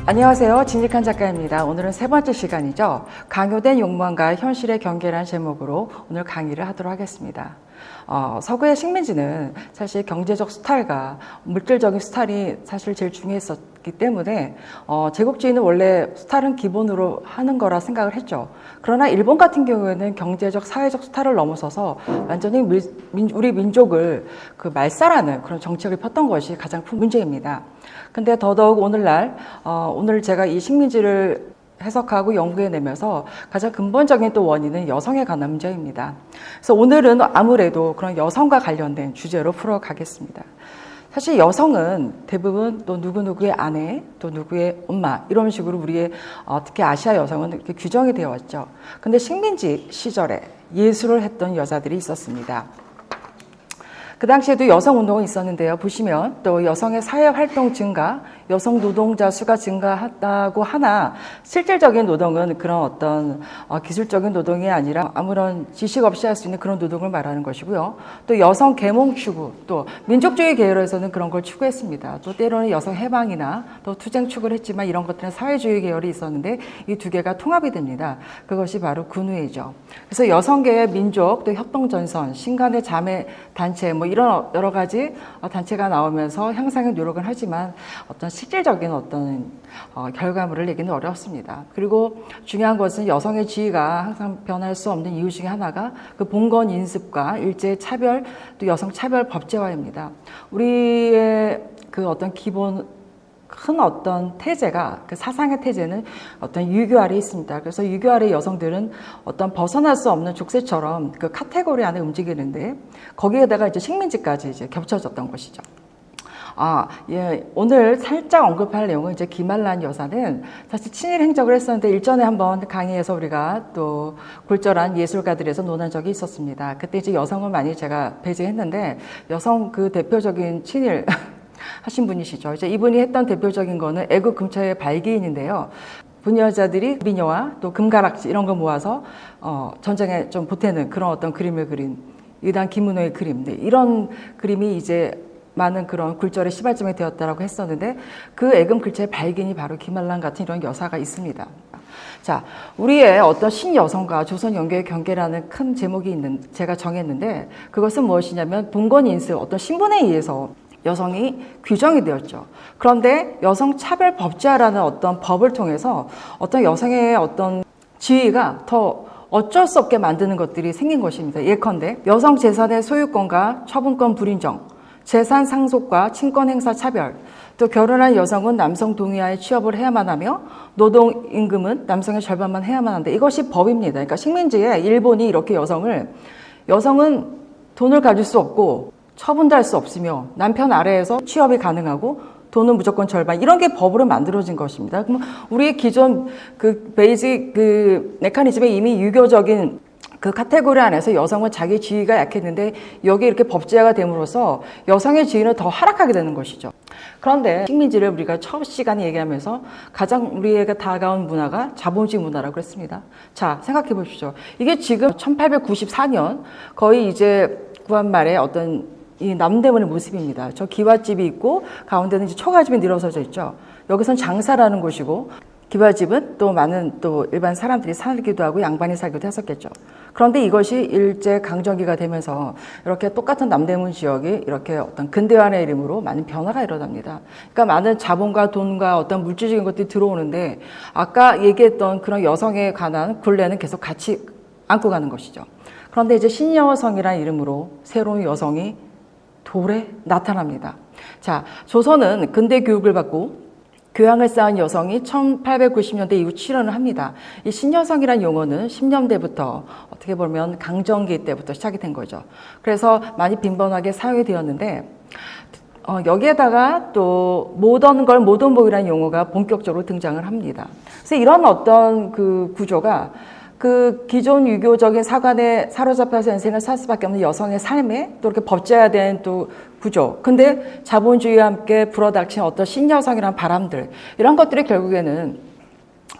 안녕하세요. 진직한 작가입니다. 오늘은 세 번째 시간이죠. 강요된 욕망과 현실의 경계라는 제목으로 오늘 강의를 하도록 하겠습니다. 서구의 식민지는 사실 경제적 수탈과 물질적인 수탈이 사실 제일 중요했었기 때문에 제국주의는 원래 수탈은 기본으로 하는 거라 생각을 했죠. 그러나 일본 같은 경우에는 경제적, 사회적 수탈을 넘어서서 완전히 우리 민족을 말살하는 그런 정책을 폈던 것이 가장 큰 문제입니다. 근데 더더욱 오늘날 오늘 제가 이 식민지를 해석하고 연구해내면서 가장 근본적인 또 원인은 여성에 관한 문제입니다. 그래서 오늘은 아무래도 그런 여성과 관련된 주제로 풀어가겠습니다. 사실 여성은 대부분 또 누구누구의 아내, 또 누구의 엄마 이런 식으로 우리의 특히 아시아 여성은 이렇게 규정이 되어 왔죠. 근데 식민지 시절에 예술을 했던 여자들이 있었습니다. 그 당시에도 여성 운동은 있었는데요. 보시면 또 여성의 사회 활동 증가, 여성 노동자 수가 증가했다고 하나 실질적인 노동은 그런 어떤 기술적인 노동이 아니라 아무런 지식 없이 할 수 있는 그런 노동을 말하는 것이고요. 또 여성 계몽 추구, 또 민족주의 계열에서는 그런 걸 추구했습니다. 또 때로는 여성 해방이나 또 투쟁 추구를 했지만 이런 것들은 사회주의 계열이 있었는데 이 두 개가 통합이 됩니다. 그것이 바로 근우회죠. 그래서 여성계의 민족, 또 협동전선, 신간의 자매 단체 이런 여러 가지 단체가 나오면서 향상의 노력을 하지만 어떤 실질적인 어떤 결과물을 내기는 어렵습니다. 그리고 중요한 것은 여성의 지위가 항상 변할 수 없는 이유 중에 하나가 그 봉건 인습과 일제 차별, 또 여성 차별 법제화입니다. 우리의 그 어떤 기본 큰 어떤 태제가 그 사상의 태제는 어떤 유교 아래에 있습니다. 그래서 유교 아래 여성들은 어떤 벗어날 수 없는 족쇄처럼 그 카테고리 안에 움직이는데 거기에다가 이제 식민지까지 이제 겹쳐졌던 것이죠. 오늘 살짝 언급할 내용은 이제 김알란 여사는 사실 친일 행적을 했었는데 일전에 한번 강의에서 우리가 또 굴절한 예술가들에서 논한 적이 있었습니다. 그때 이제 여성을 많이 제가 배제했는데 여성 그 대표적인 친일 하신 분이시죠. 이제 이분이 했던 대표적인 거는 애국 금처의 발기인인데요. 부녀자들이 미녀와 또 금가락지 이런 거 모아서 전쟁에 좀 보태는 그런 어떤 그림을 그린 이단 김은호의 그림. 네, 이런 그림이 이제 많은 그런 굴절의 시발점이 되었다라고 했었는데 그 애금 글자의 발기인이 바로 김알란 같은 이런 여사가 있습니다. 자, 우리의 어떤 신여성과 조선 연계의 경계라는 큰 제목이 제가 정했는데 그것은 무엇이냐면 봉건인습, 어떤 신분에 의해서 여성이 규정이 되었죠. 그런데 여성 차별 법제화라는 어떤 법을 통해서 어떤 여성의 어떤 지위가 더 어쩔 수 없게 만드는 것들이 생긴 것입니다. 예컨대 여성 재산의 소유권과 처분권 불인정, 재산 상속과 친권 행사 차별, 또 결혼한 여성은 남성 동의하에 취업을 해야만 하며 노동 임금은 남성의 절반만 해야만 한다. 이것이 법입니다. 그러니까 식민지에 일본이 이렇게 여성은 돈을 가질 수 없고 처분도 할 수 없으며 남편 아래에서 취업이 가능하고 돈은 무조건 절반 이런 게 법으로 만들어진 것입니다. 그럼 우리의 기존 그 베이직 그 메커니즘에 이미 유교적인 그 카테고리 안에서 여성은 자기 지위가 약했는데 여기 이렇게 법제화가 됨으로써 여성의 지위는 더 하락하게 되는 것이죠. 그런데 식민지를 우리가 첫 시간에 얘기하면서 가장 우리에게 다가온 문화가 자본주의 문화라고 그랬습니다. 자, 생각해 보십시오. 이게 지금 1894년 거의 이제 구한 말에 어떤 이 남대문의 모습입니다. 저 기와집이 있고 가운데는 이제 초가집이 늘어서져 있죠. 여기선 장사라는 곳이고 기와집은 또 많은 또 일반 사람들이 살기도 하고 양반이 살기도 했었겠죠. 그런데 이것이 일제 강점기가 되면서 이렇게 똑같은 남대문 지역이 이렇게 어떤 근대화의 이름으로 많은 변화가 일어납니다. 그러니까 많은 자본과 돈과 어떤 물질적인 것들이 들어오는데 아까 얘기했던 그런 여성에 관한 굴레는 계속 같이 안고 가는 것이죠. 그런데 이제 신여성이라는 이름으로 새로운 여성이 돌에 나타납니다. 자, 조선은 근대 교육을 받고 교양을 쌓은 여성이 1890년대 이후 출현을 합니다. 이 신여성이라는 용어는 10년대부터 어떻게 보면 강점기 때부터 시작이 된 거죠. 그래서 많이 빈번하게 사용이 되었는데 여기에다가 또 모던복이라는 용어가 본격적으로 등장을 합니다. 그래서 이런 어떤 그 구조가 그 기존 유교적인 사관에 사로잡혀서 인생을 살 수밖에 없는 여성의 삶에 또 이렇게 법제화된 또 구조. 근데 자본주의와 함께 불어닥친 어떤 신여성이란 바람들, 이런 것들이 결국에는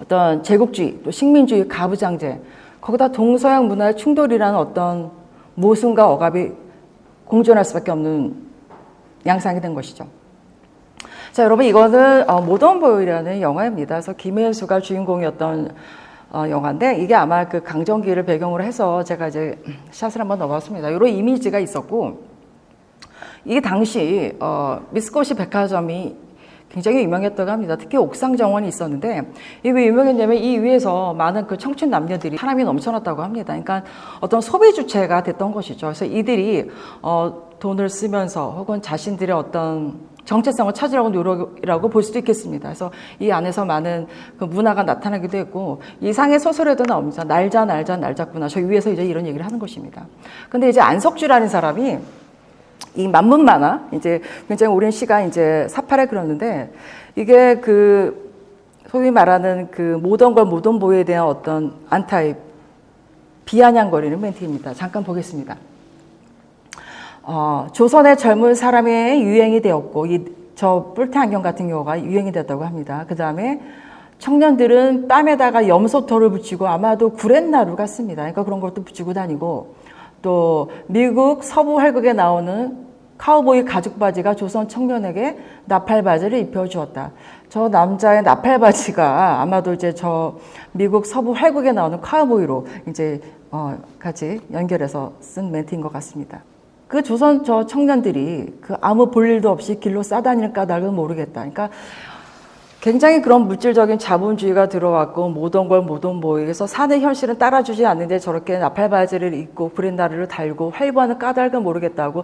어떤 제국주의, 또 식민주의, 가부장제, 거기다 동서양 문화의 충돌이라는 어떤 모순과 억압이 공존할 수밖에 없는 양상이 된 것이죠. 자, 여러분, 이거는 모던 보이라는 영화입니다. 그래서 김혜수가 주인공이었던 영화인데, 이게 아마 그 강점기를 배경으로 해서 제가 이제 샷을 한번 넣어봤습니다. 이런 이미지가 있었고, 이게 당시 미스코시 백화점이 굉장히 유명했다고 합니다. 특히 옥상 정원이 있었는데, 이게 왜 유명했냐면 이 위에서 많은 그 청춘 남녀들이 사람이 넘쳐났다고 합니다. 그러니까 어떤 소비 주체가 됐던 것이죠. 그래서 이들이 돈을 쓰면서 혹은 자신들의 어떤 정체성을 찾으려고 노력이라고 볼 수도 있겠습니다. 그래서 이 안에서 많은 그 문화가 나타나기도 했고, 이상의 소설에도 나옵니다. 날자 날잤구나. 저 위에서 이제 이런 얘기를 하는 것입니다. 근데 이제 안석주라는 사람이 이 만문 만화, 이제 굉장히 오랜 시간 이제 사파를 그렸는데, 이게 그 소위 말하는 그 모던 걸 모던 보이에 대한 어떤 안타의 비아냥거리는 멘트입니다. 잠깐 보겠습니다. 조선의 젊은 사람의 유행이 되었고, 저 뿔테 안경 같은 경우가 유행이 됐다고 합니다. 그 다음에 청년들은 뺨에다가 염소털을 붙이고 아마도 구렛나루 같습니다. 그러니까 그런 것도 붙이고 다니고, 또 미국 서부 활극에 나오는 카우보이 가죽 바지가 조선 청년에게 나팔 바지를 입혀주었다. 저 남자의 나팔 바지가 아마도 이제 저 미국 서부 활극에 나오는 카우보이로 이제 같이 연결해서 쓴 멘트인 것 같습니다. 그 조선 저 청년들이 그 아무 볼 일도 없이 길로 싸다니는 까닭은 모르겠다. 그러니까 굉장히 그런 물질적인 자본주의가 들어왔고, 모던 걸 모던 보이에서 사는 현실은 따라주지 않는데 저렇게 나팔바지를 입고 구렛나루를 달고 활보하는 까닭은 모르겠다고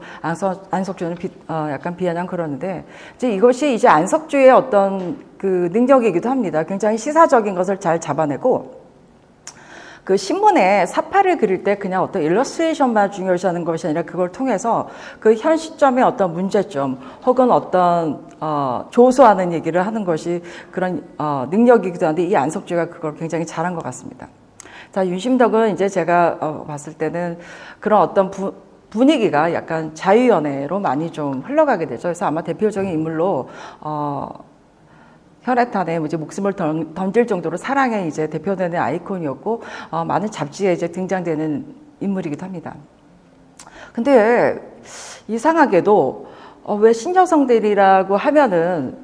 안석주는 약간 비아냥 그러는데, 이제 이것이 이제 안석주의 어떤 그 능력이기도 합니다. 굉장히 시사적인 것을 잘 잡아내고, 그 신문에 사파를 그릴 때 그냥 어떤 일러스트레이션만 중요시하는 것이 아니라 그걸 통해서 그 현 시점의 어떤 문제점 혹은 어떤 조소하는 얘기를 하는 것이 그런 능력이기도 한데, 이 안석주가 그걸 굉장히 잘한 것 같습니다. 자, 윤심덕은 이제 제가 봤을 때는 그런 어떤 분위기가 약간 자유연애로 많이 좀 흘러가게 되죠. 그래서 아마 대표적인 인물로 혈액탄에 이제 목숨을 던질 정도로 사랑의 이제 대표되는 아이콘이었고, 많은 잡지에 이제 등장되는 인물이기도 합니다. 근데 이상하게도 왜 신여성들이라고 하면은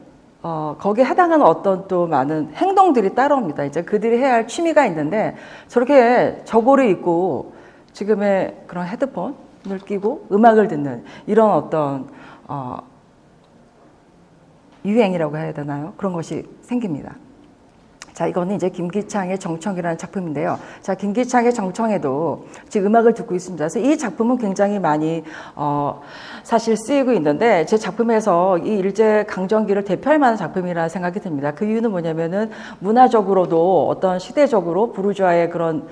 거기에 해당하는 어떤 또 많은 행동들이 따라옵니다. 이제 그들이 해야 할 취미가 있는데, 저렇게 저고를 입고 지금의 그런 헤드폰을 끼고 음악을 듣는 이런 어떤 유행이라고 해야 되나요? 그런 것이 생깁니다. 자, 이거는 이제 김기창의 정청이라는 작품인데요. 자, 김기창의 정청에도 지금 음악을 듣고 있습니다. 그래서 이 작품은 굉장히 많이 사실 쓰이고 있는데, 제 작품에서 이 일제 강점기를 대표할 만한 작품이라는 생각이 듭니다. 그 이유는 뭐냐면은 문화적으로도 어떤 시대적으로 부르주아의 그런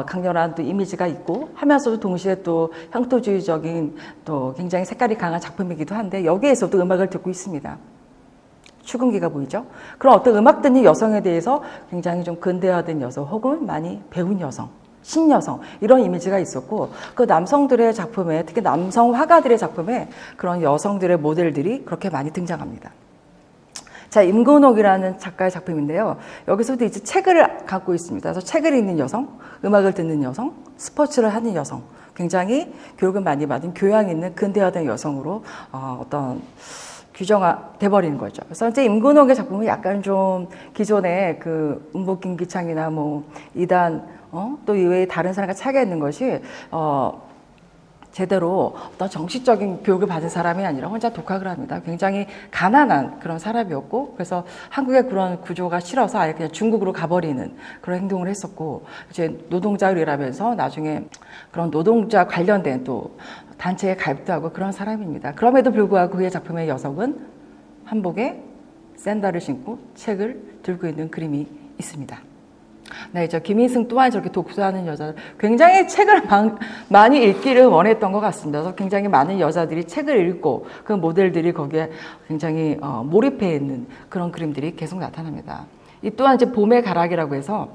강렬한 또 이미지가 있고 하면서도 동시에 또 향토주의적인 또 굉장히 색깔이 강한 작품이기도 한데, 여기에서도 음악을 듣고 있습니다. 추궁기가 보이죠? 그런 어떤 음악 듣는 여성에 대해서 굉장히 좀 근대화된 여성 혹은 많이 배운 여성, 신여성 이런 이미지가 있었고, 그 남성들의 작품에, 특히 남성 화가들의 작품에 그런 여성들의 모델들이 그렇게 많이 등장합니다. 자, 임근옥이라는 작가의 작품인데요. 여기서도 이제 책을 갖고 있습니다. 그래서 책을 읽는 여성, 음악을 듣는 여성, 스포츠를 하는 여성, 굉장히 교육을 많이 받은 교양 있는 근대화된 여성으로 어떤 규정돼 버리는 거죠. 그래서 이제 임근옥의 작품은 약간 좀 기존의 그 음복 김기창이나 뭐 이단 또 이외에 다른 사람과 차이가 있는 것이 제대로 어떤 정식적인 교육을 받은 사람이 아니라 혼자 독학을 합니다. 굉장히 가난한 그런 사람이었고, 그래서 한국의 그런 구조가 싫어서 아예 그냥 중국으로 가버리는 그런 행동을 했었고, 이제 노동자를 일하면서 나중에 그런 노동자 관련된 또 단체에 가입도 하고 그런 사람입니다. 그럼에도 불구하고 그의 작품의 여성은 한복에 샌들을 신고 책을 들고 있는 그림이 있습니다. 네, 저 김인승 또한 저렇게 독서하는 여자, 굉장히 책을 많이 읽기를 원했던 것 같습니다. 그래서 굉장히 많은 여자들이 책을 읽고 그 모델들이 거기에 굉장히 몰입해 있는 그런 그림들이 계속 나타납니다. 이 또한 이제 봄의 가락이라고 해서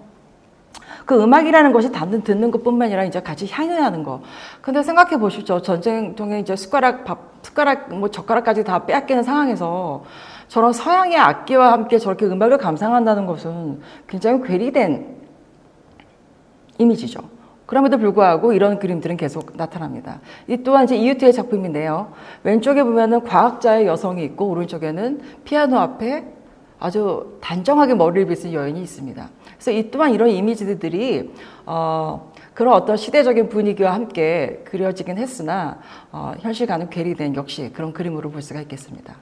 그 음악이라는 것이 단순 듣는 것뿐만 아니라 이제 같이 향유하는 거. 근데 생각해 보십시오. 전쟁 통에 이제 숟가락, 뭐 젓가락까지 다 빼앗기는 상황에서 저런 서양의 악기와 함께 저렇게 음악을 감상한다는 것은 굉장히 괴리된 이미지죠. 그럼에도 불구하고 이런 그림들은 계속 나타납니다. 이 또한 이제 이유트의 작품인데요. 왼쪽에 보면은 과학자의 여성이 있고 오른쪽에는 피아노 앞에 아주 단정하게 머리를 빗은 여인이 있습니다. 그래서 이 또한 이런 이미지들이 그런 어떤 시대적인 분위기와 함께 그려지긴 했으나 현실과는 괴리된 역시 그런 그림으로 볼 수가 있겠습니다.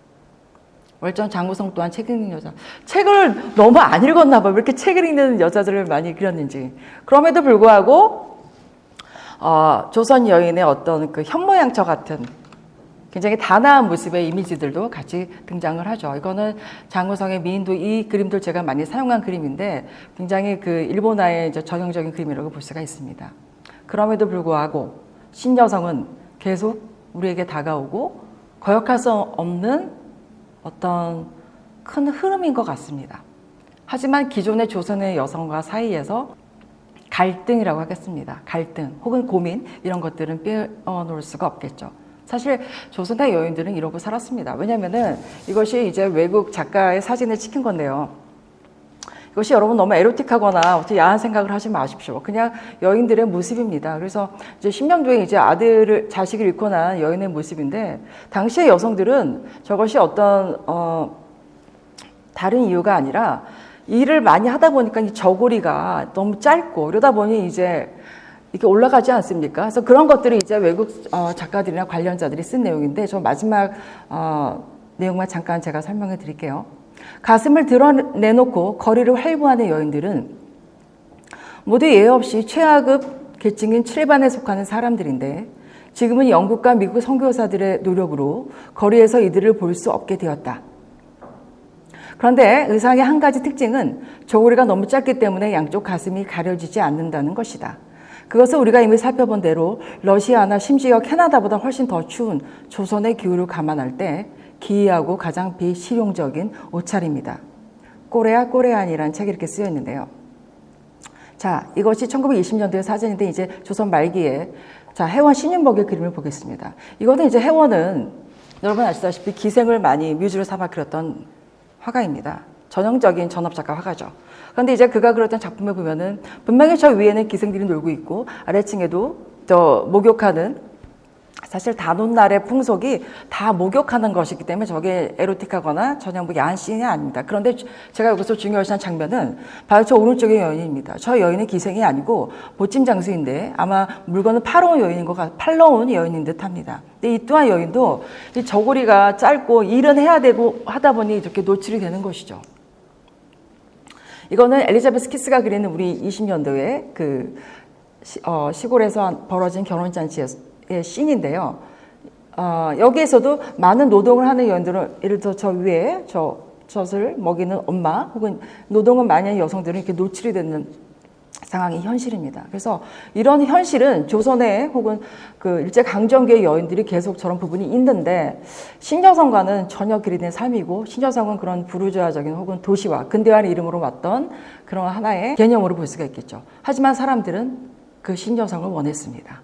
월전 장우성 또한 책 읽는 여자. 책을 너무 안 읽었나 봐요. 왜 이렇게 책을 읽는 여자들을 많이 그렸는지. 그럼에도 불구하고 조선 여인의 어떤 그 현모양처 같은 굉장히 단아한 모습의 이미지들도 같이 등장을 하죠. 이거는 장우성의 미인도 이 그림들 제가 많이 사용한 그림인데 굉장히 그 일본화의 이제 전형적인 그림이라고 볼 수가 있습니다. 그럼에도 불구하고 신여성은 계속 우리에게 다가오고 거역할 수 없는 어떤 큰 흐름인 것 같습니다. 하지만 기존의 조선의 여성과 사이에서 갈등이라고 하겠습니다. 갈등 혹은 고민 이런 것들은 빼놓을 수가 없겠죠. 사실 조선의 여인들은 이러고 살았습니다. 왜냐면은 이것이 이제 외국 작가의 사진을 찍힌 건데요. 이것이 여러분 너무 에로틱하거나 어떻게 야한 생각을 하지 마십시오. 그냥 여인들의 모습입니다. 그래서 이제 10년도에 이제 자식을 잃고 난 여인의 모습인데 당시의 여성들은 저것이 어떤 다른 이유가 아니라 일을 많이 하다 보니까 이 저고리가 너무 짧고 이러다 보니 이제 이렇게 올라가지 않습니까? 그래서 그런 것들이 이제 외국 작가들이나 관련자들이 쓴 내용인데 저 마지막 내용만 잠깐 제가 설명해 드릴게요. 가슴을 드러내놓고 거리를 활보하는 여인들은 모두 예외 없이 최하급 계층인 7반에 속하는 사람들인데 지금은 영국과 미국 선교사들의 노력으로 거리에서 이들을 볼 수 없게 되었다. 그런데 의상의 한 가지 특징은 저고리가 너무 짧기 때문에 양쪽 가슴이 가려지지 않는다는 것이다. 그것은 우리가 이미 살펴본 대로 러시아나 심지어 캐나다보다 훨씬 더 추운 조선의 기후를 감안할 때 기이하고 가장 비실용적인 옷차림이다. 꼬레아 꼬레안이라는 책이 이렇게 쓰여 있는데요. 자, 이것이 1920년도의 사진인데 이제 조선 말기에 자, 혜원 신윤복의 그림을 보겠습니다. 이거는 이제 혜원은 여러분 아시다시피 기생을 많이 뮤즈로 삼아 그렸던 화가입니다. 전형적인 전업작가 화가죠. 그런데 이제 그가 그렸던 작품을 보면은 분명히 저 위에는 기생들이 놀고 있고 아래층에도 저 목욕하는 사실 단오날의 풍속이 다 목욕하는 것이기 때문에 저게 에로틱하거나 전혀 뭐 야한 씬이 아닙니다. 그런데 제가 여기서 중요시한 장면은 바로 저 오른쪽의 여인입니다. 저 여인은 기생이 아니고 보찜 장수인데 아마 물건을 팔아온 여인인 팔러온 여인인 듯합니다. 근데 이 또한 여인도 이 저고리가 짧고 일은 해야 되고 하다 보니 이렇게 노출이 되는 것이죠. 이거는 엘리자베스 키스가 그리는 우리 20년도에 그 시골에서 벌어진 결혼잔치의 씬인데요. 여기에서도 많은 노동을 하는 여인들은 예를 들어 저 위에 젖을 먹이는 엄마 혹은 노동을 많이 하는 여성들은 이렇게 노출이 되는 상황이 현실입니다. 그래서 이런 현실은 조선의 혹은 그 일제강점기의 여인들이 계속 저런 부분이 있는데 신여성과는 전혀 괴리된 삶이고 신여성은 그런 부르주아적인 혹은 도시화, 근대화의 이름으로 왔던 그런 하나의 개념으로 볼 수가 있겠죠. 하지만 사람들은 그 신여성을 원했습니다.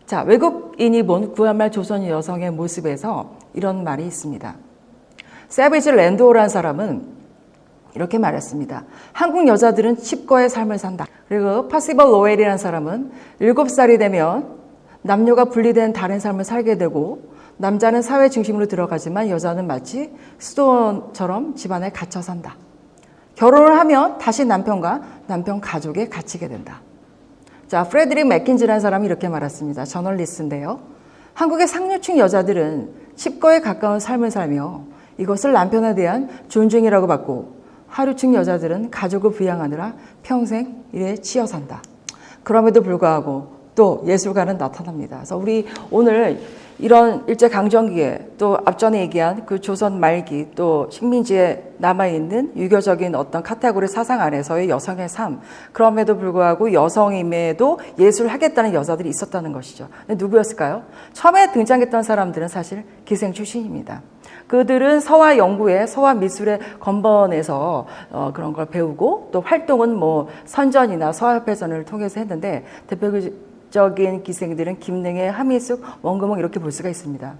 자, 외국인이 본 구한말 조선 여성의 모습에서 이런 말이 있습니다. 세비지 랜도어라는 사람은 이렇게 말했습니다. 한국 여자들은 칩거의 삶을 산다. 그리고 파시벌 로웰이라는 사람은 7살이 되면 남녀가 분리된 다른 삶을 살게 되고 남자는 사회 중심으로 들어가지만 여자는 마치 수도원처럼 집안에 갇혀 산다. 결혼을 하면 다시 남편과 남편 가족에 갇히게 된다. 자, 프레드릭 맥킨지라는 사람이 이렇게 말했습니다. 저널리스트인데요. 한국의 상류층 여자들은 칩거에 가까운 삶을 살며 이것을 남편에 대한 존중이라고 받고 하류층 여자들은 가족을 부양하느라 평생 일에 치여 산다. 그럼에도 불구하고 또 예술가는 나타납니다. 그래서 우리 오늘 이런 일제강점기에 또 앞전에 얘기한 그 조선 말기 또 식민지에 남아있는 유교적인 어떤 카테고리 사상 안에서의 여성의 삶, 그럼에도 불구하고 여성임에도 예술을 하겠다는 여자들이 있었다는 것이죠. 근데 누구였을까요? 처음에 등장했던 사람들은 사실 기생 출신입니다. 그들은 서화 연구에 서화 미술의 건번에서 그런 걸 배우고 또 활동은 뭐 선전이나 서화협회전을 통해서 했는데 대표적인 기생들은 김능의, 하미숙, 원금옥 이렇게 볼 수가 있습니다.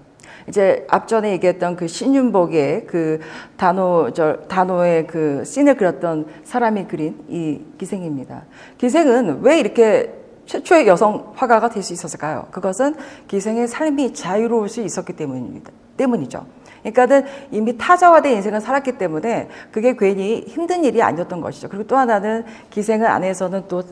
이제 앞전에 얘기했던 그 신윤복의 그 단오의 그 씬을 그렸던 사람이 그린 이 기생입니다. 기생은 왜 이렇게 최초의 여성 화가가 될 수 있었을까요? 그것은 기생의 삶이 자유로울 수 있었기 때문이죠. 그러니까는 이미 타자화된 인생을 살았기 때문에 그게 괜히 힘든 일이 아니었던 것이죠. 그리고 또 하나는 기생을 안에서는 또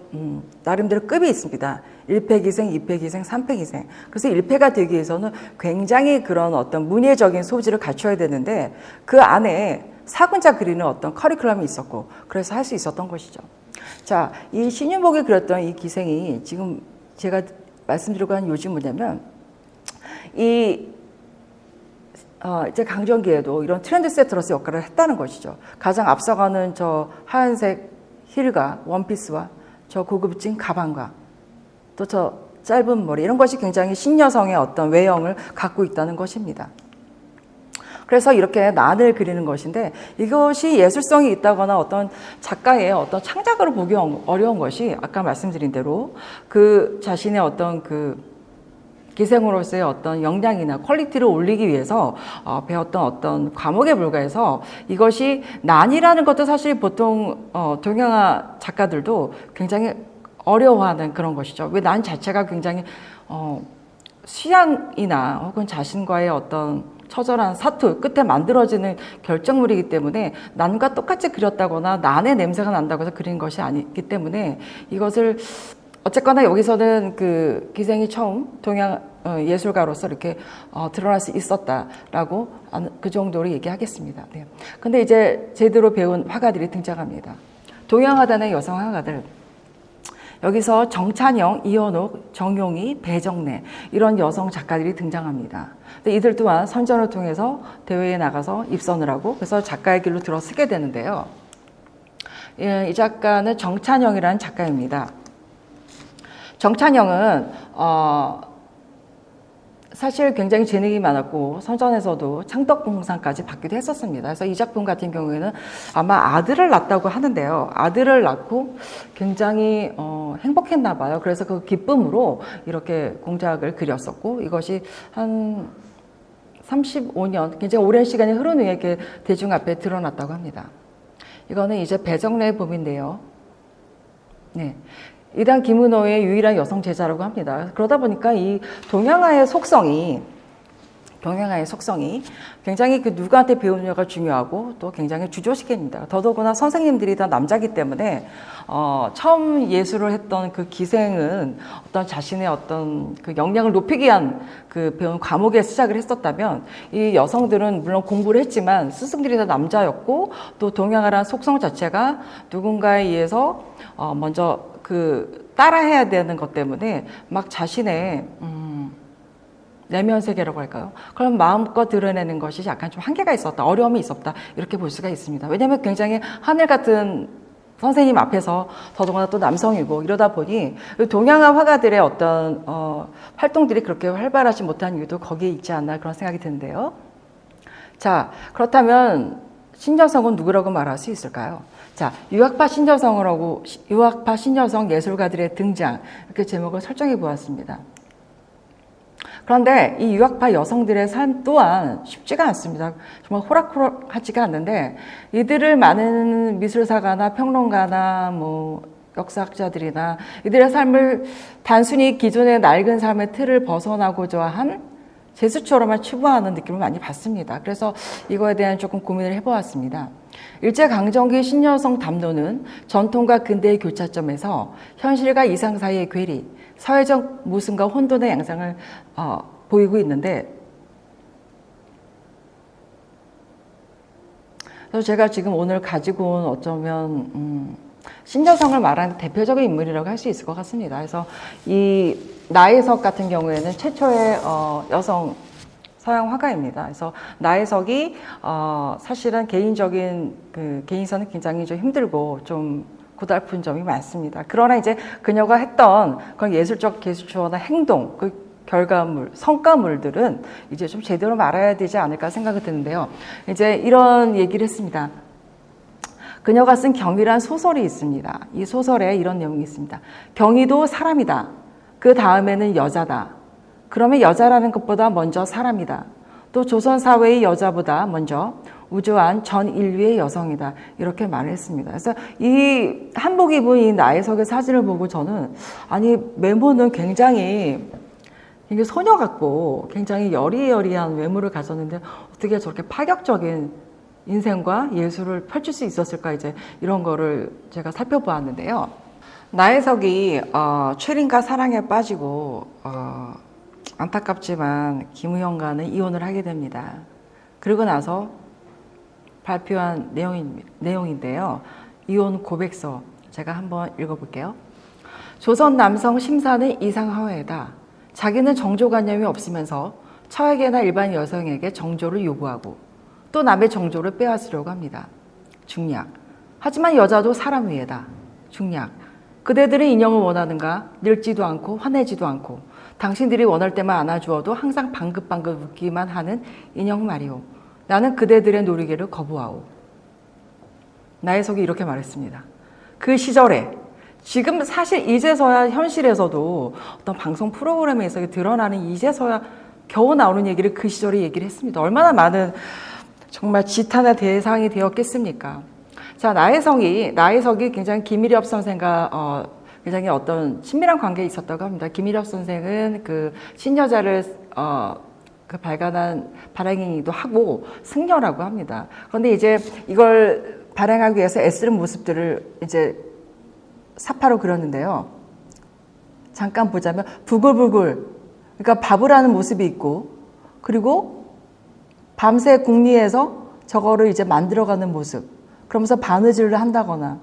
나름대로 급이 있습니다. 1패 기생, 2패 기생, 3패 기생. 그래서 1패가 되기 위해서는 굉장히 그런 어떤 문예적인 소질을 갖춰야 되는데 그 안에 사군자 그리는 어떤 커리큘럼이 있었고 그래서 할 수 있었던 것이죠. 자, 이 신윤복이 그렸던 이 기생이 지금 제가 말씀드리고 한 요즘 뭐냐면 이제 강점기에도 이런 트렌드 세터로서 역할을 했다는 것이죠. 가장 앞서가는 저 하얀색 힐과 원피스와 저 고급진 가방과 또 저 짧은 머리 이런 것이 굉장히 신여성의 어떤 외형을 갖고 있다는 것입니다. 그래서 이렇게 난을 그리는 것인데 이것이 예술성이 있다거나 어떤 작가의 어떤 창작으로 보기 어려운 것이 아까 말씀드린 대로 그 자신의 어떤 그 기생으로서의 어떤 역량이나 퀄리티를 올리기 위해서 배웠던 어떤 과목에 불과해서 이것이 난이라는 것도 사실 보통 동양화 작가들도 굉장히 어려워하는 그런 것이죠. 왜 난 자체가 굉장히 취향이나 혹은 자신과의 어떤 처절한 사투 끝에 만들어지는 결정물이기 때문에 난과 똑같이 그렸다거나 난의 냄새가 난다고 해서 그린 것이 아니기 때문에 이것을 어쨌거나 여기서는 그 기생이 처음 동양 예술가로서 이렇게 드러날 수 있었다라고 그 정도로 얘기하겠습니다. 네. 근데 이제 제대로 배운 화가들이 등장합니다. 동양화단의 여성 화가들. 여기서 정찬영, 이현옥, 정용희, 배정래 이런 여성 작가들이 등장합니다. 근데 이들 또한 선전을 통해서 대회에 나가서 입선을 하고 그래서 작가의 길로 들어서게 되는데요. 이 작가는 정찬영이라는 작가입니다. 정찬영은 사실 굉장히 재능이 많았고 선전에서도 창덕궁상까지 받기도 했었습니다. 그래서 이 작품 같은 경우에는 아마 아들을 낳았다고 하는데요. 아들을 낳고 굉장히 행복했나 봐요. 그래서 그 기쁨으로 이렇게 공작을 그렸었고 이것이 한 35년 굉장히 오랜 시간이 흐른 후에 이렇게 대중 앞에 드러났다고 합니다. 이거는 이제 배정래의 봄인데요. 네. 이단 김은호의 유일한 여성 제자라고 합니다. 그러다 보니까 이 동양화의 속성이 굉장히 그 누구한테 배우느냐가 중요하고 또 굉장히 주조식입니다. 더더구나 선생님들이 다 남자기 때문에 처음 예술을 했던 그 기생은 어떤 자신의 어떤 그 역량을 높이기 위한 그 배운 과목에 시작을 했었다면 이 여성들은 물론 공부를 했지만 스승들이 다 남자였고 또 동양화라는 속성 자체가 누군가에 의해서 먼저 그 따라해야 되는 것 때문에 막 자신의 내면 세계라고 할까요? 그럼 마음껏 드러내는 것이 약간 좀 한계가 있었다, 어려움이 있었다 이렇게 볼 수가 있습니다. 왜냐하면 굉장히 하늘 같은 선생님 앞에서 더더구나 또 남성이고 이러다 보니 동양화 화가들의 어떤 활동들이 그렇게 활발하지 못한 이유도 거기에 있지 않나 그런 생각이 드는데요. 자, 그렇다면 신여성은 누구라고 말할 수 있을까요? 자, 유학파 신여성 예술가들의 등장 이렇게 제목을 설정해 보았습니다. 그런데 이 유학파 여성들의 삶 또한 쉽지가 않습니다. 정말 호락호락하지가 않는데 이들을 많은 미술사가나 평론가나 뭐 역사학자들이나 이들의 삶을 단순히 기존의 낡은 삶의 틀을 벗어나고자 한 제수처럼만 추구하는 느낌을 많이 받습니다. 그래서 이거에 대한 조금 고민을 해보았습니다. 일제강점기 신여성 담론은 전통과 근대의 교차점에서 현실과 이상 사이의 괴리, 사회적 모순과 혼돈의 양상을 보이고 있는데 그래서 제가 지금 오늘 가지고 온 어쩌면 신여성을 말하는 대표적인 인물이라고 할 수 있을 것 같습니다. 그래서 이 나혜석 같은 경우에는 최초의 여성 서양 화가입니다. 그래서 나혜석이 사실은 개인적인 그 개인사는 굉장히 좀 힘들고 좀 고달픈 점이 많습니다. 그러나 이제 그녀가 했던 그런 예술적 게스처나 행동, 그 결과물, 성과물들은 이제 좀 제대로 말아야 되지 않을까 생각이 드는데요. 이제 이런 얘기를 했습니다. 그녀가 쓴 경이란 소설이 있습니다. 이 소설에 이런 내용이 있습니다. 경이도 사람이다. 그 다음에는 여자다. 그러면 여자라는 것보다 먼저 사람이다. 또 조선 사회의 여자보다 먼저 우주한 전 인류의 여성이다. 이렇게 말을 했습니다. 그래서 이 한복 입은 이 나혜석의 사진을 보고 저는 아니 외모는 굉장히 소녀 같고 굉장히 여리여리한 외모를 가졌는데 어떻게 저렇게 파격적인 인생과 예술을 펼칠 수 있었을까 이제 이런 거를 제가 살펴보았는데요. 나혜석이 최린과 사랑에 빠지고 안타깝지만 김우영과는 이혼을 하게 됩니다. 그리고 나서 발표한 내용인데요. 이혼 고백서 제가 한번 읽어볼게요. 조선 남성 심사는 이상하회다. 자기는 정조관념이 없으면서 처에게나 일반 여성에게 정조를 요구하고 또 남의 정조를 빼앗으려고 합니다. 중략. 하지만 여자도 사람 위에다. 중략. 그대들은 인형을 원하는가? 늙지도 않고 화내지도 않고 당신들이 원할 때만 안아주어도 항상 방긋방긋 웃기만 하는 인형 말이오. 나는 그대들의 놀이개를 거부하오. 나혜석이 이렇게 말했습니다. 그 시절에 지금 사실 이제서야 현실에서도 어떤 방송 프로그램에서 드러나는 이제서야 겨우 나오는 얘기를 그 시절에 얘기를 했습니다. 얼마나 많은 정말 지탄의 대상이 되었겠습니까? 자, 나혜석이 굉장히 김일엽 선생과 굉장히 어떤 친밀한 관계에 있었다고 합니다. 김일엽 선생은 그 신여자를 그 발간한 발행이기도 하고 승려라고 합니다. 그런데 이제 이걸 발행하기 위해서 애쓰는 모습들을 이제 사파로 그렸는데요. 잠깐 보자면 부글부글, 그러니까 밥을 하는 모습이 있고, 그리고 밤새 궁리에서 저거를 이제 만들어가는 모습, 그러면서 바느질을 한다거나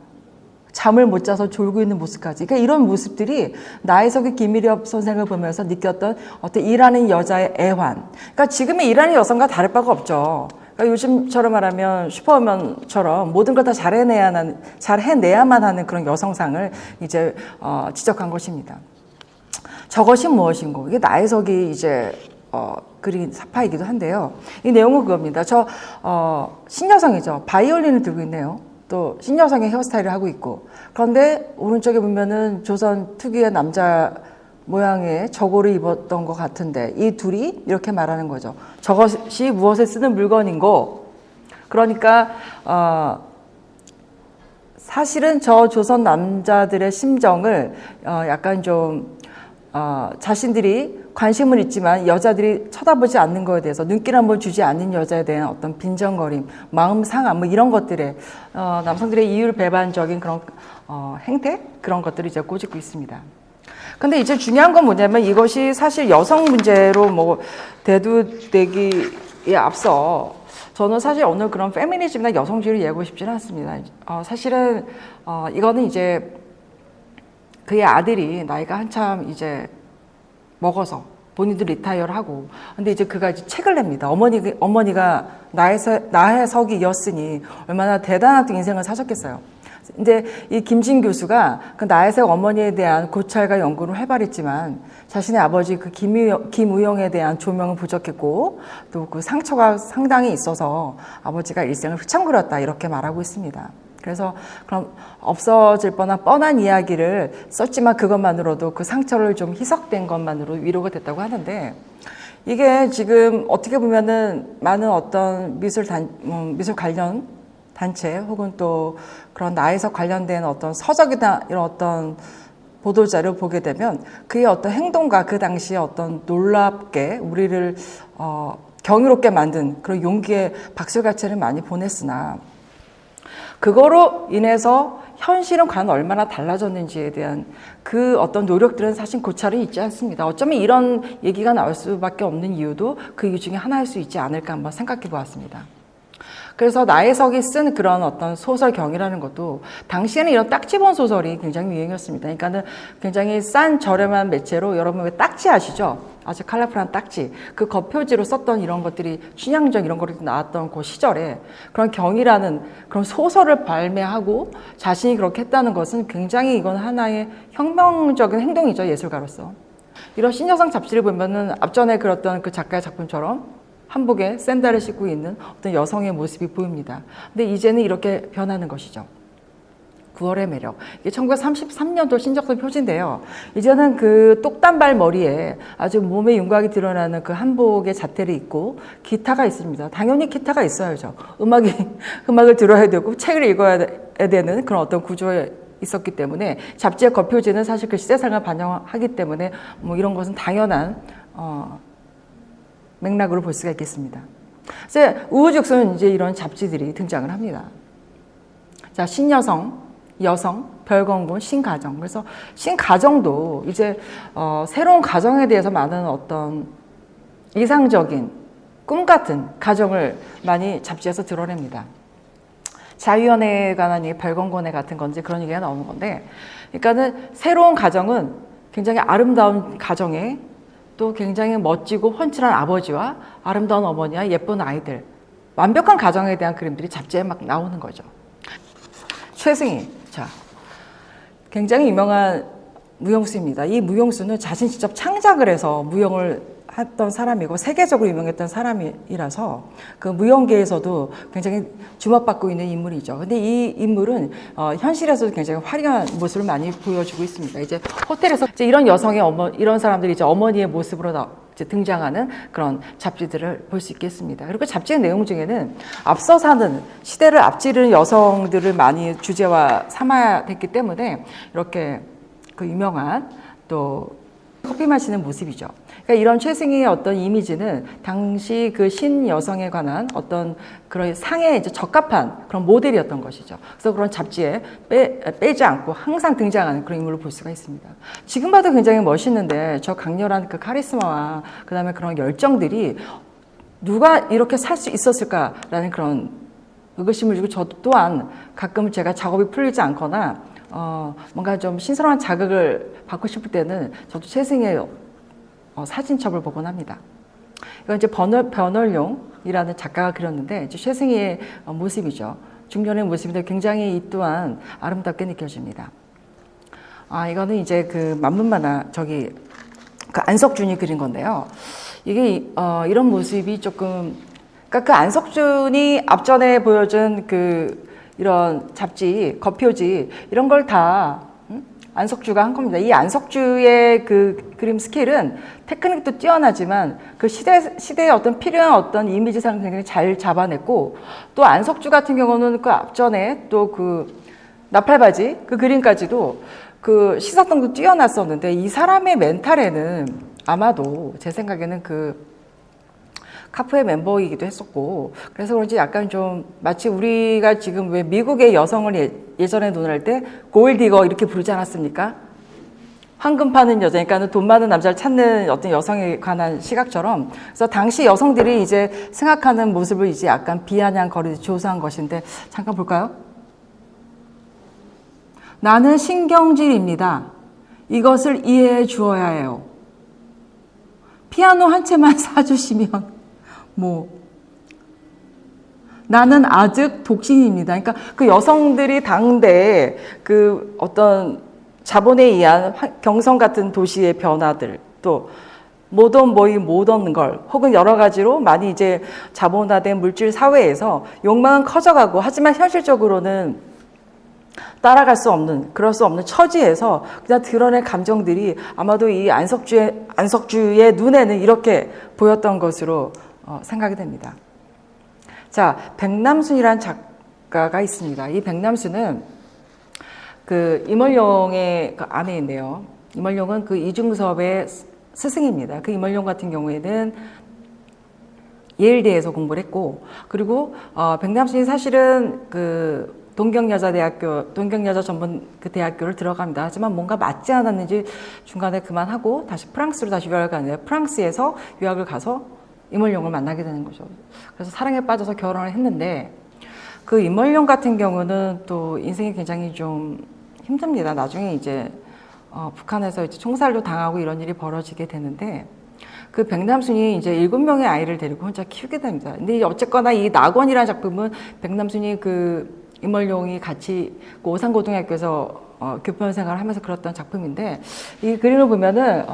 잠을 못 자서 졸고 있는 모습까지. 그러니까 이런 모습들이 나혜석의 김일엽 선생을 보면서 느꼈던 어떤 일하는 여자의 애환. 그러니까 지금의 일하는 여성과 다를 바가 없죠. 그러니까 요즘처럼 말하면 슈퍼맨처럼 모든 걸 다 잘해내야만 하는 그런 여성상을 이제 지적한 것입니다. 저것이 무엇인고? 이게 나혜석이 이제 그린 사파이기도 한데요. 이 내용은 그겁니다. 신여성이죠. 바이올린을 들고 있네요. 또 신여성의 헤어스타일을 하고 있고, 그런데 오른쪽에 보면은 조선 특유의 남자 모양의 저고를 입었던 것 같은데 이 둘이 이렇게 말하는 거죠. 저것이 무엇에 쓰는 물건인고? 그러니까 사실은 저 조선 남자들의 심정을 약간 좀 자신들이 관심은 있지만 여자들이 쳐다보지 않는 거에 대해서 눈길 한번 주지 않는 여자에 대한 어떤 빈정거림, 마음 상함 뭐 이런 것들에 남성들의 이율배반적인 그런 행태 그런 것들이 이제 꼬집고 있습니다. 근데 이제 중요한 건 뭐냐면 이것이 사실 여성 문제로 뭐 대두되기에 앞서 저는 사실 오늘 그런 페미니즘이나 여성주의를 얘기하고 싶지는 않습니다. 사실은 이거는 이제 그의 아들이 나이가 한참 이제 먹어서 본인도 리타이어를 하고, 근데 이제 그가 이제 책을 냅니다. 어머니가 나혜석이었으니 얼마나 대단한 인생을 사셨겠어요. 근데 이 김진 교수가 그 나혜석 어머니에 대한 고찰과 연구를 활발했지만 자신의 아버지 그 김우영에 대한 조명은 부족했고 또 그 상처가 상당히 있어서 아버지가 일생을 휘청거렸다 이렇게 말하고 있습니다. 그래서 그럼 없어질 뻔한 이야기를 썼지만 그것만으로도 그 상처를 좀 희석된 것만으로 위로가 됐다고 하는데, 이게 지금 어떻게 보면은 많은 어떤 미술 관련 단체 혹은 또 그런 나혜석 관련된 어떤 서적이나 이런 어떤 보도자료를 보게 되면 그의 어떤 행동과 그 당시에 어떤 놀랍게 우리를 경이롭게 만든 그런 용기의 박수갈채를 많이 보냈으나 그거로 인해서 현실은 과연 얼마나 달라졌는지에 대한 그 어떤 노력들은 사실 고찰이 있지 않습니다. 어쩌면 이런 얘기가 나올 수밖에 없는 이유도 그 이유 중에 하나일 수 있지 않을까 한번 생각해 보았습니다. 그래서 나혜석이 쓴 그런 어떤 소설경이라는 것도 당시에는 이런 딱지본 소설이 굉장히 유행이었습니다. 그러니까는 굉장히 싼 저렴한 매체로 여러분 왜 딱지 아시죠? 아주 컬러풀한 딱지. 그 겉표지로 썼던 이런 것들이 춘향전 이런 것들이 나왔던 그 시절에 그런 경이라는 그런 소설을 발매하고 자신이 그렇게 했다는 것은 굉장히 이건 하나의 혁명적인 행동이죠, 예술가로서. 이런 신여성 잡지를 보면은 앞전에 그렸던 그 작가의 작품처럼 한복에 샌들을 신고 있는 어떤 여성의 모습이 보입니다. 근데 이제는 이렇게 변하는 것이죠. 9월의 매력. 이게 1933년도 신적선 표지인데요. 이제는 그 똑단발 머리에 아주 몸의 윤곽이 드러나는 그 한복의 자태를 입고 기타가 있습니다. 당연히 기타가 있어야죠. 음악을 들어야 되고 책을 읽어야 되는 그런 어떤 구조에 있었기 때문에 잡지의 겉표지는 사실 그 시대상을 반영하기 때문에 뭐 이런 것은 당연한 맥락으로 볼 수가 있겠습니다. 이제 우후죽순 이제 이런 잡지들이 등장을 합니다. 자, 신여성, 여성, 별건군, 신가정. 그래서 신가정도 이제 새로운 가정에 대해서 많은 어떤 이상적인 꿈 같은 가정을 많이 잡지에서 드러냅니다. 자유연애에 관한 별건곤에 같은 건지 그런 얘기가 나오는 건데, 그러니까는 새로운 가정은 굉장히 아름다운 가정에 또 굉장히 멋지고 훤칠한 아버지와 아름다운 어머니와 예쁜 아이들, 완벽한 가정에 대한 그림들이 잡지에 막 나오는 거죠. 최승희, 자, 굉장히 유명한 무용수입니다. 이 무용수는 자신 직접 창작을 해서 무용을 했던 사람이고 세계적으로 유명했던 사람이라서 그 무용계에서도 굉장히 주목받고 있는 인물이죠. 근데 이 인물은 현실에서도 굉장히 화려한 모습을 많이 보여주고 있습니다. 이제 호텔에서 이제 이런 여성의 이런 사람들이 이제 어머니의 모습으로 이제 등장하는 그런 잡지들을 볼 수 있겠습니다. 그리고 잡지의 내용 중에는 앞서 사는 시대를 앞지르는 여성들을 많이 주제와 삼아야 됐기 때문에 이렇게 그 유명한 또 커피 마시는 모습이죠. 그러니까 이런 최승희의 어떤 이미지는 당시 그 신 여성에 관한 어떤 그런 상에 이제 적합한 그런 모델이었던 것이죠. 그래서 그런 잡지에 빼지 않고 항상 등장하는 그런 인물로 볼 수가 있습니다. 지금 봐도 굉장히 멋있는데 저 강렬한 그 카리스마와 그다음에 그런 열정들이 누가 이렇게 살 수 있었을까라는 그런 의구심을 주고 저 또한 가끔 제가 작업이 풀리지 않거나 뭔가 좀 신선한 자극을 받고 싶을 때는 저도 최승희의 사진첩을 보곤 합니다. 이건 이제 변월룡이라는 작가가 그렸는데 이제 최승희의 모습이죠. 중년의 모습인데 굉장히 이 또한 아름답게 느껴집니다. 이거는 이제 그 만문만화 그 안석준이 그린 건데요. 이게 이런 모습이 조금 그러니까 그 안석준이 앞전에 보여준 이런 잡지, 겉표지 이런 걸 다 안석주가 한 겁니다. 이 안석주의 그 그림 스킬은 테크닉도 뛰어나지만 그 시대에 어떤 필요한 어떤 이미지상을 굉장히 잘 잡아냈고 또 안석주 같은 경우는 그 앞전에 또 그 나팔바지 그 그림까지도 그 시사성도 뛰어났었는데 이 사람의 멘탈에는 아마도 제 생각에는 그 카프의 멤버이기도 했었고 그래서 그런지 약간 좀 마치 우리가 지금 왜 미국의 여성을 예전에 논할 때 골디거 이렇게 부르지 않았습니까? 황금 파는 여자, 그러니까 돈 많은 남자를 찾는 어떤 여성에 관한 시각처럼 그래서 당시 여성들이 이제 생각하는 모습을 이제 약간 비아냥거리듯 조소한 것인데 잠깐 볼까요? 나는 신경질입니다. 이것을 이해해 주어야 해요. 피아노 한 채만 사주시면 나는 아직 독신입니다. 그러니까 그 여성들이 당대에 그 어떤 자본에 의한 경성 같은 도시의 변화들 또 모던 걸 혹은 여러 가지로 많이 이제 자본화된 물질 사회에서 욕망은 커져가고 하지만 현실적으로는 따라갈 수 없는 그럴 수 없는 처지에서 그냥 드러낸 감정들이 아마도 이 안석주의 눈에는 이렇게 보였던 것으로 생각이 됩니다. 자, 백남순이라는 작가가 있습니다. 이 백남순은 그 임월룡의 그 안에 있네요. 임월룡은 그 이중섭의 스승입니다. 그 임월룡 같은 경우에는 예일대에서 공부를 했고, 그리고 백남순이 사실은 그 동경여자 전문 그 대학교를 들어갑니다. 하지만 뭔가 맞지 않았는지 중간에 그만하고 다시 프랑스로 다시 유학을 가는데 프랑스에서 유학을 가서 임월룡을 만나게 되는 거죠. 그래서 사랑에 빠져서 결혼을 했는데 그 임월룡 같은 경우는 또 인생이 굉장히 좀 힘듭니다. 나중에 이제 북한에서 이제 총살도 당하고 이런 일이 벌어지게 되는데 그 백남순이 이제 7명의 아이를 데리고 혼자 키우게 됩니다. 근데 어쨌거나 이 낙원이라는 작품은 백남순이 그 임월룡이 같이 그 오산고등학교에서 교편 생활을 하면서 그렸던 작품인데 이 그림을 보면은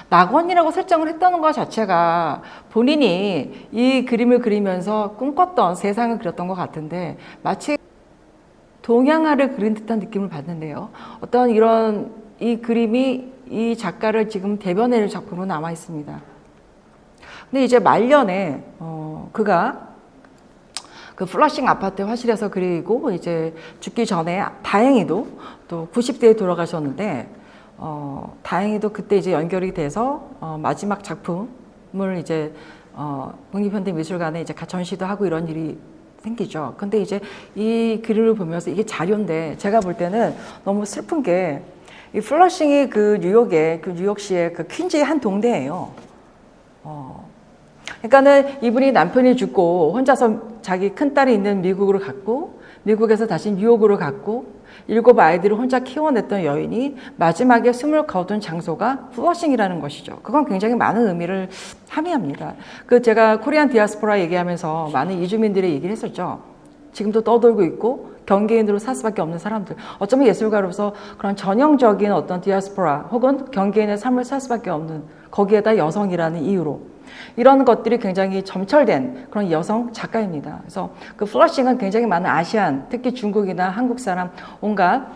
낙원이라고 설정을 했다는 것 자체가 본인이 이 그림을 그리면서 꿈꿨던 세상을 그렸던 것 같은데 마치 동양화를 그린 듯한 느낌을 받는데요. 어떤 이런 이 그림이 이 작가를 지금 대변해낼 작품으로 남아 있습니다. 근데 이제 말년에 그가 그 플러싱 아파트 화실에서 그리고 이제 죽기 전에 다행히도 또 90대에 돌아가셨는데 다행히도 그때 이제 연결이 돼서 마지막 작품을 이제 국립현대미술관에 이제 전시도 하고 이런 일이 생기죠. 근데 이제 이 그림을 보면서 이게 자료인데 제가 볼 때는 너무 슬픈 게 이 플러싱이 그 뉴욕의 그 뉴욕시의 그 퀸즈의 한 동네예요. 그러니까는 이분이 남편이 죽고 혼자서 자기 큰딸이 있는 미국으로 갔고 미국에서 다시 뉴욕으로 갔고 7 아이들을 혼자 키워냈던 여인이 마지막에 숨을 거둔 장소가 플러싱이라는 것이죠. 그건 굉장히 많은 의미를 함의합니다. 그 제가 코리안 디아스포라 얘기하면서 많은 이주민들의 얘기를 했었죠. 지금도 떠돌고 있고 경계인으로 살 수밖에 없는 사람들. 어쩌면 예술가로서 그런 전형적인 어떤 디아스포라 혹은 경계인의 삶을 살 수밖에 없는 거기에다 여성이라는 이유로 이런 것들이 굉장히 점철된 그런 여성 작가입니다. 그래서 그 플러싱은 굉장히 많은 아시안, 특히 중국이나 한국 사람, 온갖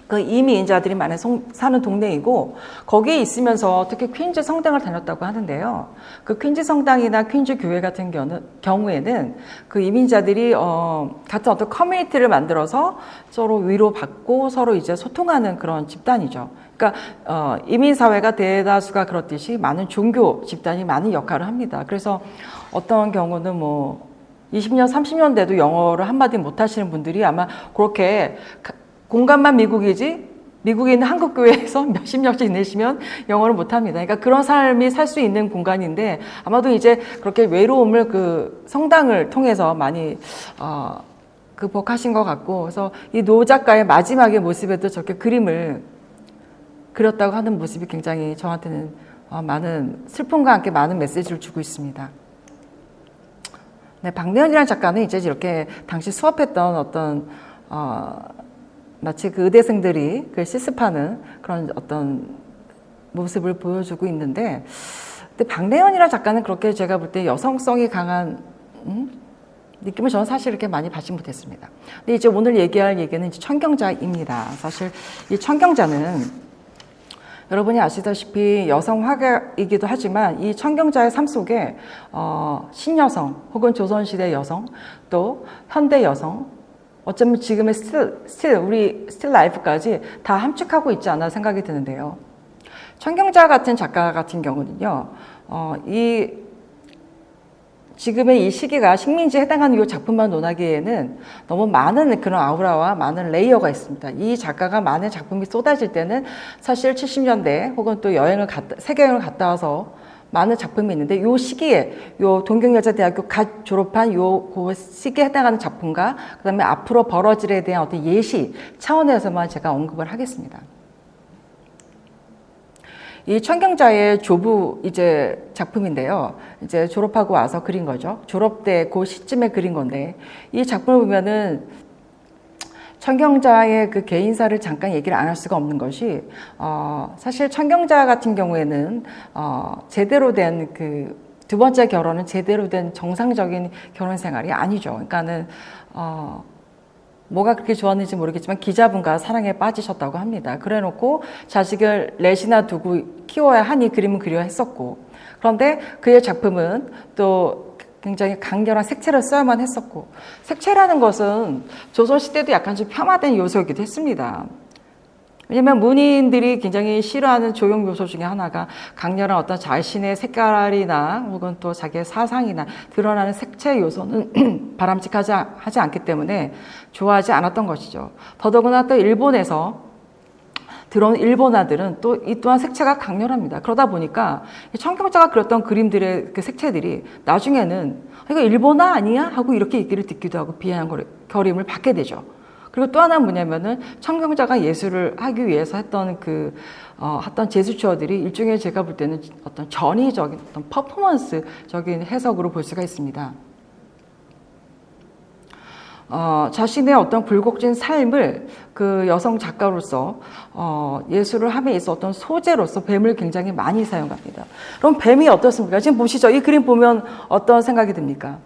그 이민자들이 많이 사는 동네이고 거기에 있으면서 특히 퀸즈 성당을 다녔다고 하는데요. 그 퀸즈 성당이나 퀸즈 교회 같은 경우에는 그 이민자들이 같은 어떤 커뮤니티를 만들어서 서로 위로받고 서로 이제 소통하는 그런 집단이죠. 그러니까 이민 사회가 대다수가 그렇듯이 많은 종교 집단이 많은 역할을 합니다. 그래서 어떤 경우는 뭐 20년, 30년 돼도 영어를 한마디 못 하시는 분들이 아마 그렇게 공간만 미국이지 미국에 있는 한국 교회에서 몇십 년씩 내시면 영어를 못 합니다. 그러니까 그런 삶이 살 수 있는 공간인데 아마도 이제 그렇게 외로움을 그 성당을 통해서 많이 극복하신 것 같고 그래서 이 노 작가의 마지막의 모습에도 저렇게 그림을 그렸다고 하는 모습이 굉장히 저한테는 많은 슬픔과 함께 많은 메시지를 주고 있습니다. 네, 박내연이라는 작가는 이제 이렇게 당시 수업했던 어떤 마치 그 의대생들이 그 실습하는 그런 어떤 모습을 보여주고 있는데, 근데 박내연이라는 작가는 그렇게 제가 볼 때 여성성이 강한 느낌을 저는 사실 이렇게 많이 받지 못했습니다. 근데 이제 오늘 얘기할 얘기는 이제 천경자입니다. 사실 이 천경자는 여러분이 아시다시피 여성 화가이기도 하지만 이 천경자의 삶 속에 신여성 혹은 조선시대 여성 또 현대 여성 어쩌면 지금의 우리 스틸 라이프까지 다 함축하고 있지 않나 생각이 드는데요. 천경자 같은 작가 같은 경우는요, 지금의 이 시기가 식민지에 해당하는 이 작품만 논하기에는 너무 많은 그런 아우라와 많은 레이어가 있습니다. 이 작가가 많은 작품이 쏟아질 때는 사실 70년대 혹은 또 세계 여행을 갔다 와서 많은 작품이 있는데 요 시기에 요 동경여자대학교 갓 졸업한 그 시기에 해당하는 작품과 그다음에 앞으로 벌어질에 대한 어떤 예시 차원에서만 제가 언급을 하겠습니다. 이 천경자의 조부 이제 작품인데요. 이제 졸업하고 와서 그린 거죠. 졸업 때 그 시점에 그린 건데 이 작품을 보면은 천경자의 그 개인사를 잠깐 얘기를 안 할 수가 없는 것이 사실 천경자 같은 경우에는 제대로 된 그 두 번째 결혼은 제대로 된 정상적인 결혼 생활이 아니죠. 그러니까는 뭐가 그렇게 좋았는지 모르겠지만 기자분과 사랑에 빠지셨다고 합니다. 그래놓고 자식을 넷이나 두고 키워야 하니 그림은 그려 했었고 그런데 그의 작품은 또 굉장히 강렬한 색채를 써야만 했었고 색채라는 것은 조선시대도 약간 좀 폄하된 요소이기도 했습니다. 왜냐하면 문인들이 굉장히 싫어하는 조형 요소 중에 하나가 강렬한 어떤 자신의 색깔이나 혹은 또 자기의 사상이나 드러나는 색채 요소는 바람직하지 않기 때문에 좋아하지 않았던 것이죠. 더더구나 또 일본에서 들어온 일본화들은 또 이 또한 색채가 강렬합니다. 그러다 보니까 천경자가 그렸던 그림들의 그 색채들이 나중에는 이거 일본화 아니야? 하고 이렇게 얘기를 듣기도 하고 비아냥거림을 받게 되죠. 그리고 또 하나는 뭐냐면은 천경자가 예술을 하기 위해서 했던 어떤 제스처들이 일종의 제가 볼 때는 어떤 전위적인 어떤 퍼포먼스적인 해석으로 볼 수가 있습니다. 자신의 어떤 굴곡진 삶을 그 여성 작가로서 예술을 함에 있어 어떤 소재로서 뱀을 굉장히 많이 사용합니다. 그럼 뱀이 어떻습니까? 지금 보시죠. 이 그림 보면 어떤 생각이 듭니까?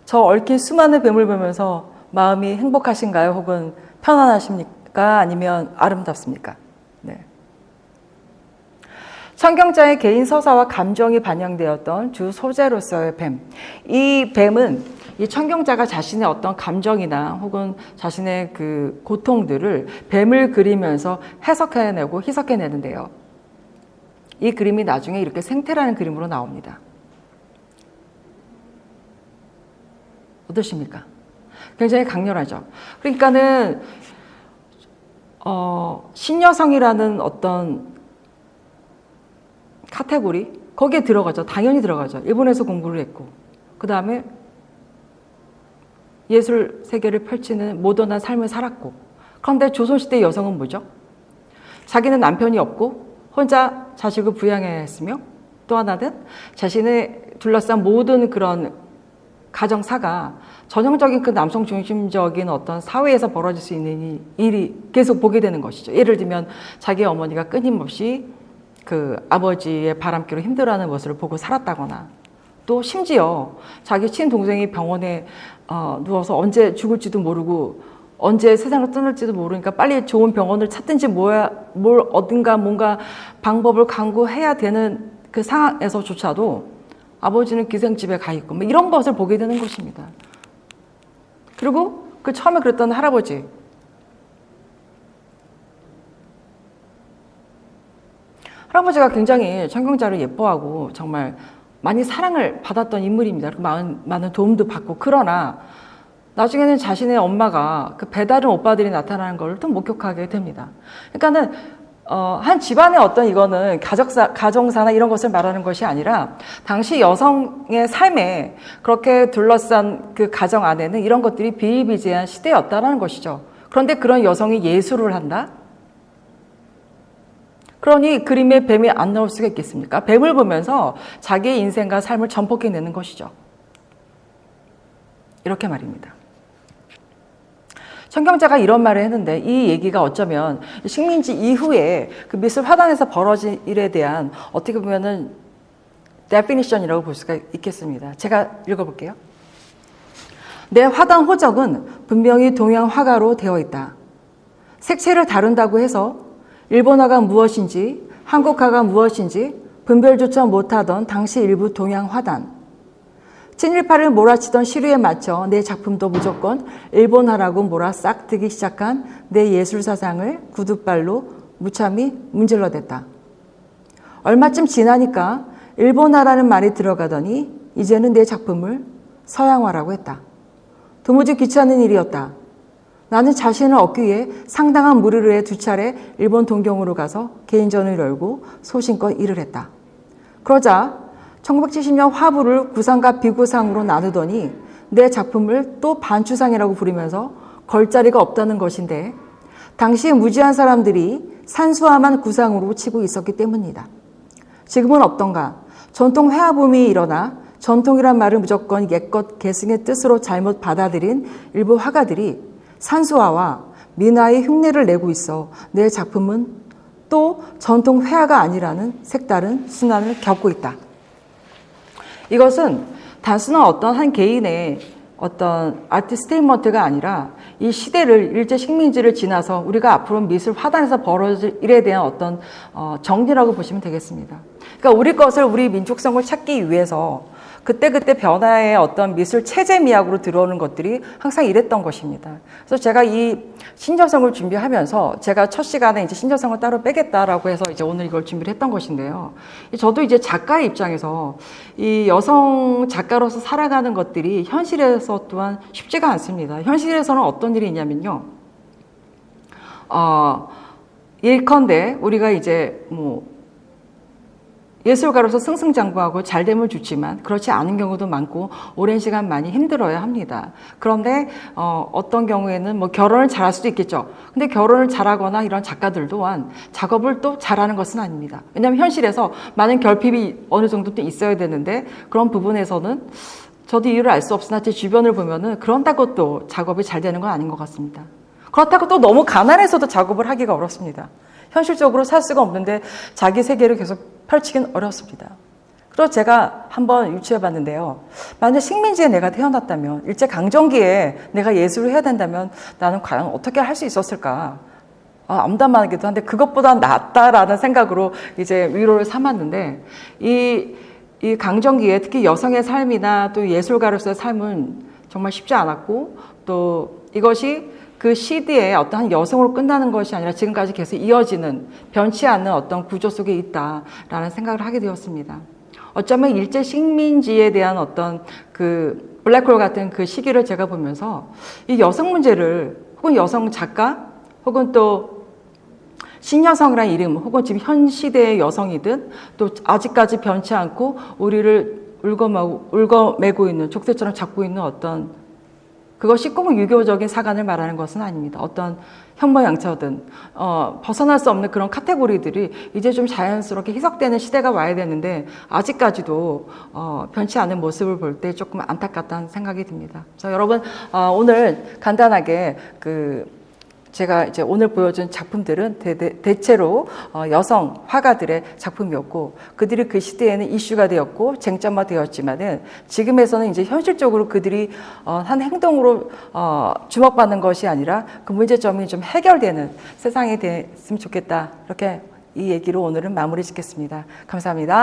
저 얽힌 수많은 뱀을 보면서 마음이 행복하신가요? 혹은 편안하십니까? 아니면 아름답습니까? 네. 성경자의 개인 서사와 감정이 반영되었던 주 소재로서의 뱀. 이 뱀은 이 청경자가 자신의 어떤 감정이나 혹은 자신의 그 고통들을 뱀을 그리면서 해석해내고 희석해내는데요. 이 그림이 나중에 이렇게 생태라는 그림으로 나옵니다. 어떠십니까? 굉장히 강렬하죠. 그러니까는 신여성이라는 어떤 카테고리 거기에 들어가죠. 당연히 들어가죠. 일본에서 공부를 했고 그 다음에 예술 세계를 펼치는 모던한 삶을 살았고, 그런데 조선시대 여성은 뭐죠? 자기는 남편이 없고 혼자 자식을 부양해야 했으며, 또 하나는 자신의 둘러싼 모든 그런 가정사가 전형적인 그 남성 중심적인 어떤 사회에서 벌어질 수 있는 일이 계속 보게 되는 것이죠. 예를 들면 자기 어머니가 끊임없이 그 아버지의 바람기로 힘들어하는 모습을 보고 살았다거나, 또 심지어 자기 친동생이 병원에 누워서 언제 죽을지도 모르고 언제 세상을 떠날지도 모르니까 빨리 좋은 병원을 찾든지 뭘 어딘가 뭔가 방법을 강구해야 되는 그 상황에서조차도 아버지는 기생집에 가 있고 뭐 이런 것을 보게 되는 것입니다. 그리고 그 처음에 그랬던 할아버지, 할아버지가 굉장히 청경자를 예뻐하고 정말 많이 사랑을 받았던 인물입니다. 많은 도움도 받고. 그러나 나중에는 자신의 엄마가 그 배다른 오빠들이 나타나는 걸 또 목격하게 됩니다. 그러니까는 한 집안의 어떤 이거는 가정사나 이런 것을 말하는 것이 아니라 당시 여성의 삶에 그렇게 둘러싼 그 가정 안에는 이런 것들이 비일비재한 시대였다는 것이죠. 그런데 그런 여성이 예술을 한다? 그러니 그림에 뱀이 안 나올 수가 있겠습니까? 뱀을 보면서 자기의 인생과 삶을 전폭해내는 것이죠. 이렇게 말입니다. 청경자가 이런 말을 했는데 이 얘기가 어쩌면 식민지 이후에 그 미술 화단에서 벌어진 일에 대한 어떻게 보면은 definition이라고 볼 수가 있겠습니다. 제가 읽어볼게요. 내 화단 호적은 분명히 동양 화가로 되어 있다. 색채를 다룬다고 해서 일본화가 무엇인지 한국화가 무엇인지 분별조차 못하던 당시 일부 동양 화단. 친일파를 몰아치던 시류에 맞춰 내 작품도 무조건 일본화라고 몰아 싹트기 시작한 내 예술사상을 구두발로 무참히 문질러댔다. 얼마쯤 지나니까 일본화라는 말이 들어가더니 이제는 내 작품을 서양화라고 했다. 도무지 귀찮은 일이었다. 나는 자신을 얻기 위해 상당한 무리를 해 2차례 일본 동경으로 가서 개인전을 열고 소신껏 일을 했다. 그러자 1970년 화부를 구상과 비구상으로 나누더니 내 작품을 또 반추상이라고 부르면서 걸자리가 없다는 것인데 당시 무지한 사람들이 산수화만 구상으로 치고 있었기 때문이다. 지금은 없던가 전통 회화붐이 일어나 전통이란 말을 무조건 옛것 계승의 뜻으로 잘못 받아들인 일부 화가들이 산수화와 민화의 흉내를 내고 있어 내 작품은 또 전통 회화가 아니라는 색다른 순환을 겪고 있다. 이것은 단순한 어떤 한 개인의 어떤 아트 스테이트먼트가 아니라 이 시대를 일제 식민지를 지나서 우리가 앞으로 미술 화단에서 벌어질 일에 대한 어떤 정리라고 보시면 되겠습니다. 그러니까 우리 것을 우리 민족성을 찾기 위해서 그때그때 변화의 어떤 미술 체제 미학으로 들어오는 것들이 항상 이랬던 것입니다. 그래서 제가 이 신여성을 준비하면서 제가 첫 시간에 이제 신여성을 따로 빼겠다라고 해서 이제 오늘 이걸 준비를 했던 것인데요. 저도 이제 작가의 입장에서 이 여성 작가로서 살아가는 것들이 현실에서 또한 쉽지가 않습니다. 현실에서는 어떤 일이 있냐면요. 예컨대 우리가 이제 예술가로서 승승장구하고 잘되면 좋지만 그렇지 않은 경우도 많고 오랜 시간 많이 힘들어야 합니다. 그런데 어떤 경우에는 결혼을 잘할 수도 있겠죠. 근데 결혼을 잘하거나 이런 작가들 또한 작업을 또 잘하는 것은 아닙니다. 왜냐하면 현실에서 많은 결핍이 어느 정도 또 있어야 되는데 그런 부분에서는 저도 이유를 알 수 없으나 제 주변을 보면은 그런다고 또 작업이 잘 되는 건 아닌 것 같습니다. 그렇다고 또 너무 가난해서도 작업을 하기가 어렵습니다. 현실적으로 살 수가 없는데 자기 세계를 계속 펼치긴 어렵습니다. 그래서 제가 한번 유추해 봤는데요. 만약 식민지에 내가 태어났다면, 일제강점기에 내가 예술을 해야 된다면 나는 과연 어떻게 할 수 있었을까? 암담하기도 한데 그것보다 낫다라는 생각으로 이제 위로를 삼았는데 이 강점기에 특히 여성의 삶이나 또 예술가로서의 삶은 정말 쉽지 않았고 또 이것이 그 시대에 어떠한 여성으로 끝나는 것이 아니라 지금까지 계속 이어지는 변치 않는 어떤 구조 속에 있다라는 생각을 하게 되었습니다. 어쩌면 일제 식민지에 대한 어떤 그 블랙홀 같은 그 시기를 제가 보면서 이 여성 문제를 혹은 여성 작가 혹은 또 신여성이라는 이름 혹은 지금 현 시대의 여성이든 또 아직까지 변치 않고 우리를 울거매고 있는 족쇄처럼 잡고 있는 어떤 그것이 꼭 유교적인 사관을 말하는 것은 아닙니다. 어떤 현모양처든 벗어날 수 없는 그런 카테고리들이 이제 좀 자연스럽게 희석되는 시대가 와야 되는데 아직까지도 변치 않은 모습을 볼 때 조금 안타깝다는 생각이 듭니다. 그래서 여러분 오늘 간단하게 제가 이제 오늘 보여준 작품들은 대체로 여성 화가들의 작품이었고 그들이 그 시대에는 이슈가 되었고 쟁점화 되었지만은 지금에서는 이제 현실적으로 그들이 한 행동으로 주목받는 것이 아니라 그 문제점이 좀 해결되는 세상이 됐으면 좋겠다. 이렇게 이 얘기로 오늘은 마무리 짓겠습니다. 감사합니다.